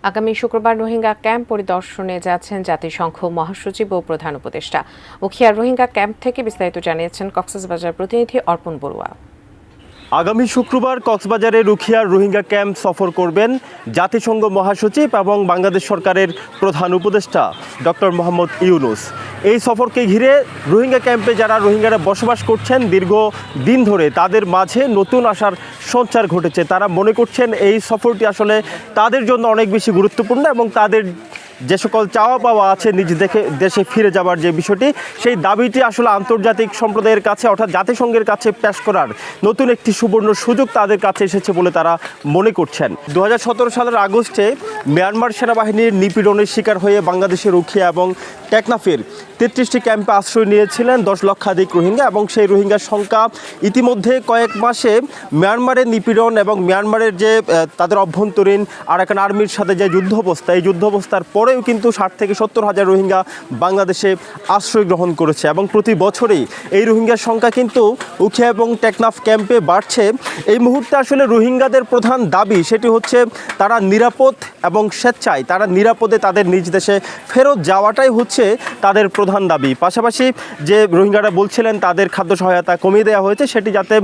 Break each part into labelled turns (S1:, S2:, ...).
S1: আগামী শুক্রবার রোহিঙ্গা ক্যাম্প পরিদর্শনে যাচ্ছেন জাতিসংঘ মহাসচিব ও প্রধান উপদেষ্টা। উখিয়ার রোহিঙ্গা ক্যাম্প থেকে বিস্তারিত জানিয়েছেন কক্সবাজার প্রতিনিধি অর্পণ বড়ুয়া।
S2: আগামী শুক্রবার কক্সবাজারের উখিয়ার রোহিঙ্গা ক্যাম্প সফর করবেন জাতিসংঘ মহাসচিব এবং বাংলাদেশ সরকারের প্রধান উপদেষ্টা ডক্টর মোহাম্মদ ইউনুস। এই সফরকে ঘিরে রোহিঙ্গা ক্যাম্পে যারা রোহিঙ্গারা বসবাস করছেন দীর্ঘ দিন ধরে, তাদের মাঝে নতুন আশার সঞ্চার ঘটেছে। তারা মনে করছেন এই সফরটি আসলে তাদের জন্য অনেক বেশি গুরুত্বপূর্ণ এবং তাদের যে সকল চাওয়া পাওয়া আছে নিজ দেশে ফিরে যাবার যে বিষয়টি, সেই দাবিটি আসলে আন্তর্জাতিক সম্প্রদায়ের কাছে অর্থাৎ জাতিসংঘের কাছে পেশ করার নতুন একটি সুবর্ণ সুযোগ তাদের কাছে এসেছে বলে তারা মনে করছেন। 2017 সালের আগস্টে মিয়ানমার সেনাবাহিনীর নিপীড়নের শিকার হয়ে বাংলাদেশের উখিয়া এবং টেকনাফের 33টি ক্যাম্পে আশ্রয় নিয়েছিলেন 10 লক্ষাধিক রোহিঙ্গা এবং সেই রোহিঙ্গার সংখ্যা ইতিমধ্যে কয়েক মাসে মিয়ানমারের নিপীড়ন এবং মিয়ানমারের যে তাদের অভ্যন্তরীণ আরাকান আর্মির সাথে যে যুদ্ধাবস্থা, এই যুদ্ধাবস্থার পরেও কিন্তু 60 থেকে 70 হাজার রোহিঙ্গা বাংলাদেশে আশ্রয় গ্রহণ করেছে এবং প্রতি বছরেই এই রোহিঙ্গার সংখ্যা কিন্তু উখিয়া এবং টেকনাফ ক্যাম্পে বাড়ছে। এই মুহূর্তে আসলে রোহিঙ্গাদের প্রধান দাবি সেটি হচ্ছে তারা নিরাপদ এবং স্বেচ্ছায় তারা নিরাপদে তাদের নিজ দেশে ফেরত যাওয়াটাই হচ্ছে তাদের প্রধান দাবি। পাশাপাশি যে রোহিঙ্গারা বলছিলেন তাদের খাদ্য সহায়তা কমিয়ে দেওয়া হয়েছে, সেটি যাতে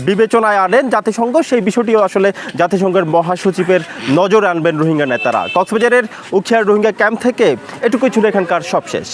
S2: বিবেচনায় আনেন জাতিসংঘ, সেই বিষয়টিও আসলে জাতিসংঘের মহাসচিবের নজরে আনবেন রোহিঙ্গা নেতারা। কক্সবাজারের উখিয়ার রোহিঙ্গা ক্যাম্প থেকে এটুকুই ছিল এখানকার সবশেষ।